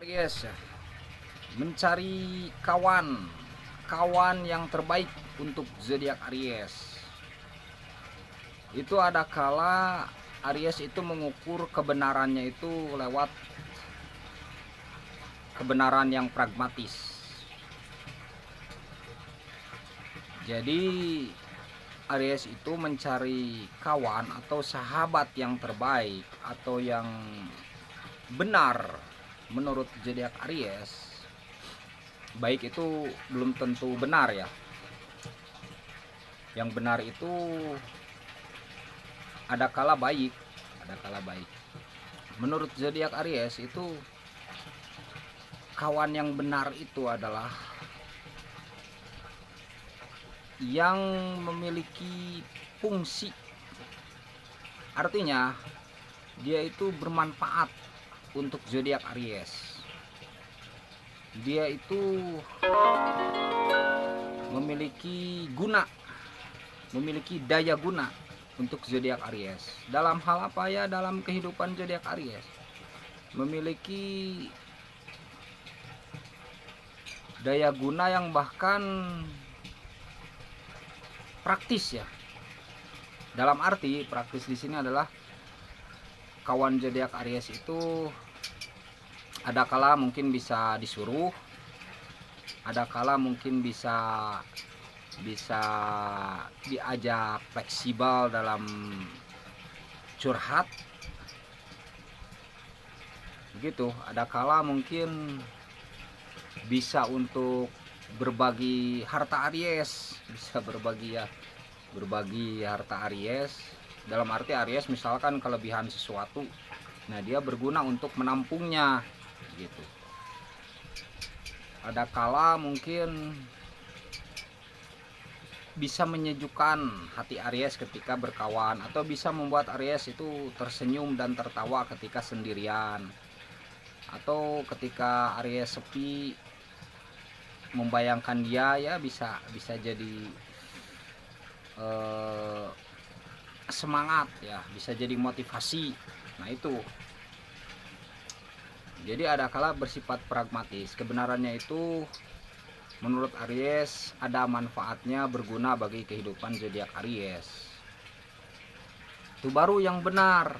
Aries ya, mencari kawan yang terbaik untuk zodiak Aries. Itu ada kala Aries itu mengukur kebenarannya itu lewat kebenaran yang pragmatis. Jadi Aries itu mencari kawan atau sahabat yang terbaik atau yang benar menurut zodiak Aries. Baik itu belum tentu benar ya. Yang benar itu ada kala baik, ada kala baik. Menurut zodiak Aries itu kawan yang benar itu adalah yang memiliki fungsi. Artinya dia itu bermanfaat untuk zodiak Aries. Dia itu memiliki guna, memiliki daya guna untuk zodiak Aries. Dalam hal apa ya? Dalam kehidupan zodiak Aries memiliki daya guna yang bahkan praktis ya. Dalam arti praktis di sini adalah kawan zodiak Aries itu ada kala mungkin bisa disuruh, ada kala mungkin bisa diajak fleksibel dalam curhat begitu. Ada kala mungkin bisa untuk berbagi harta Aries, bisa berbagi harta Aries. Dalam arti Aries misalkan kelebihan sesuatu, nah dia berguna untuk menampungnya gitu. Ada kala mungkin bisa menyejukkan hati Aries ketika berkawan, atau bisa membuat Aries itu tersenyum dan tertawa ketika sendirian, atau ketika Aries sepi membayangkan dia ya bisa jadi semangat ya, bisa jadi motivasi. Nah itu jadi ada kala bersifat pragmatis. Kebenarannya itu menurut Aries ada manfaatnya, berguna bagi kehidupan zodiak Aries. Itu baru yang benar.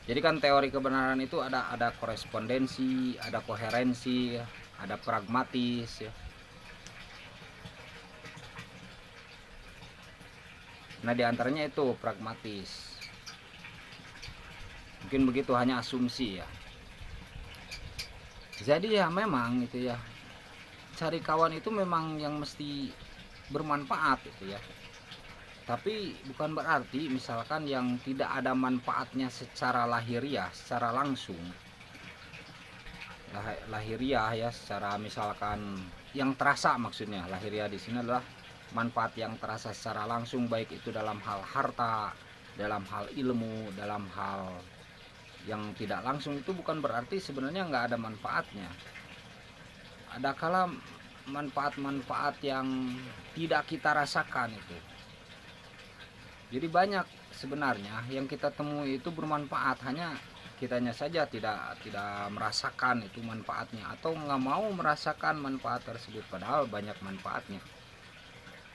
Jadi kan teori kebenaran itu ada korespondensi, ada koherensi, ada pragmatis ya. Nah diantaranya itu pragmatis. Mungkin begitu, hanya asumsi ya. Jadi ya memang itu ya, cari kawan itu memang yang mesti bermanfaat itu ya. Tapi bukan berarti misalkan yang tidak ada manfaatnya secara lahiriah, secara langsung. Lahiriah ya, secara misalkan yang terasa, maksudnya lahiriah di sini adalah manfaat yang terasa secara langsung, baik itu dalam hal harta, dalam hal ilmu, dalam hal yang tidak langsung. Itu bukan berarti sebenarnya nggak ada manfaatnya. Ada kala manfaat-manfaat yang tidak kita rasakan itu. Jadi banyak sebenarnya yang kita temui itu bermanfaat, hanya kitanya saja tidak merasakan itu manfaatnya, atau nggak mau merasakan manfaat tersebut, padahal banyak manfaatnya.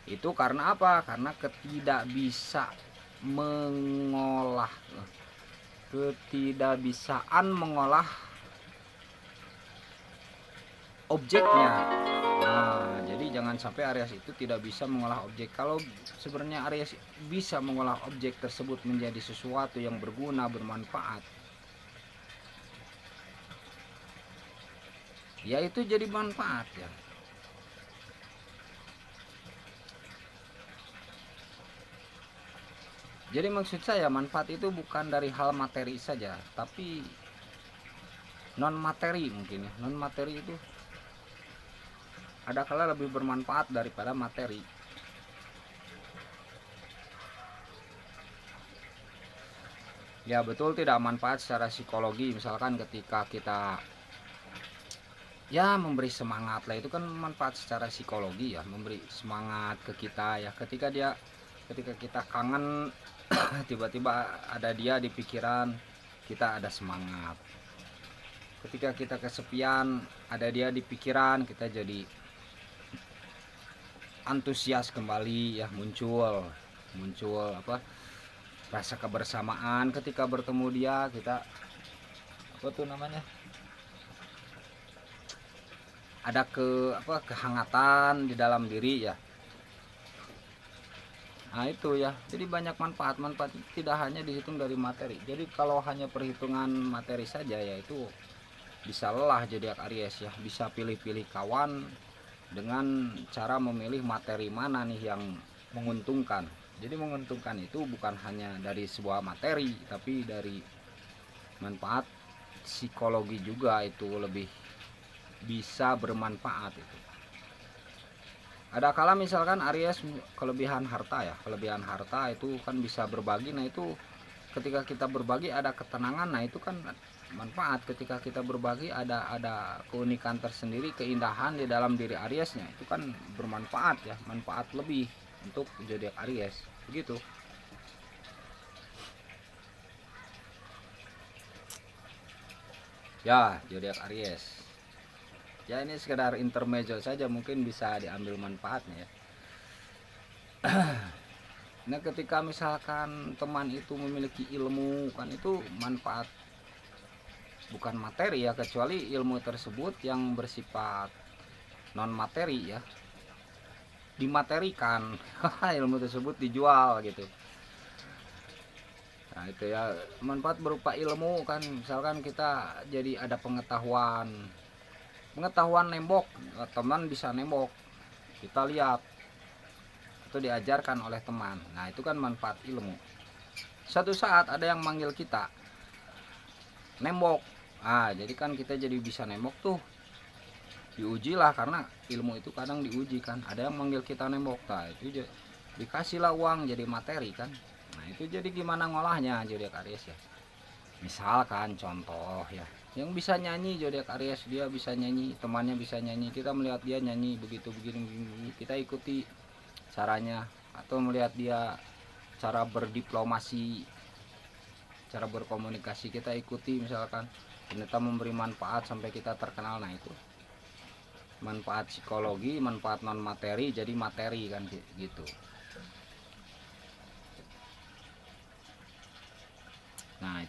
Itu karena apa? Karena ketidakbisaan mengolah objeknya. Nah, jadi jangan sampai Aries itu tidak bisa mengolah objek. Kalau sebenarnya Aries bisa mengolah objek tersebut menjadi sesuatu yang berguna, bermanfaat, ya itu jadi manfaat ya. Jadi maksud saya manfaat itu bukan dari hal materi saja, tapi non materi mungkin ya. Non materi itu ada kala lebih bermanfaat daripada materi. Ya betul, tidak manfaat secara psikologi, misalkan ketika kita ya memberi semangat lah, itu kan manfaat secara psikologi ya, memberi semangat ke kita ya. Ketika kita kangen tiba-tiba ada dia di pikiran kita, ada semangat. ketika kita kesepian, ada dia di pikiran, kita jadi antusias kembali ya, muncul apa, rasa kebersamaan ketika bertemu dia. Kita apa tuh namanya, ada kehangatan di dalam diri ya. Nah itu ya, jadi banyak manfaat tidak hanya dihitung dari materi. Jadi kalau hanya perhitungan materi saja ya itu bisa lelah zodiak Aries ya, bisa pilih-pilih kawan dengan cara memilih materi mana nih yang menguntungkan. Jadi menguntungkan itu bukan hanya dari sebuah materi, tapi dari manfaat psikologi juga, itu lebih bisa bermanfaat itu. Ada kala misalkan Aries kelebihan harta ya, kelebihan harta itu kan bisa berbagi. Nah itu ketika kita berbagi ada ketenangan, nah itu kan manfaat. Ketika kita berbagi ada keunikan tersendiri, keindahan di dalam diri Ariesnya, itu kan bermanfaat ya, manfaat lebih untuk zodiak Aries begitu. Ya, zodiak Aries ya, ini sekedar intermezzo saja, mungkin bisa diambil manfaatnya ya. Nah ketika misalkan teman itu memiliki ilmu, kan itu manfaat, bukan materi ya, kecuali ilmu tersebut yang bersifat non materi ya, dimaterikan. Ilmu tersebut dijual gitu. Nah itu ya, manfaat berupa ilmu kan, misalkan kita jadi ada pengetahuan nembok, teman bisa nembok, kita lihat itu diajarkan oleh teman. Nah itu kan manfaat ilmu. Satu saat ada yang manggil kita nembok, jadi kan kita jadi bisa nembok tuh, diuji lah, karena ilmu itu kadang diuji kan. Ada yang manggil kita nembok, nah itu dikasihlah uang jadi materi kan. Nah itu jadi gimana ngolahnya zodiak Aries ya. Misalkan contoh ya, yang bisa nyanyi zodiak Aries, dia bisa nyanyi, temannya bisa nyanyi, kita melihat dia nyanyi begitu begini, kita ikuti caranya. Atau melihat dia cara berdiplomasi, cara berkomunikasi, kita ikuti, misalkan ternyata memberi manfaat sampai kita terkenal. Nah itu manfaat psikologi, manfaat non materi jadi materi kan gitu. Nah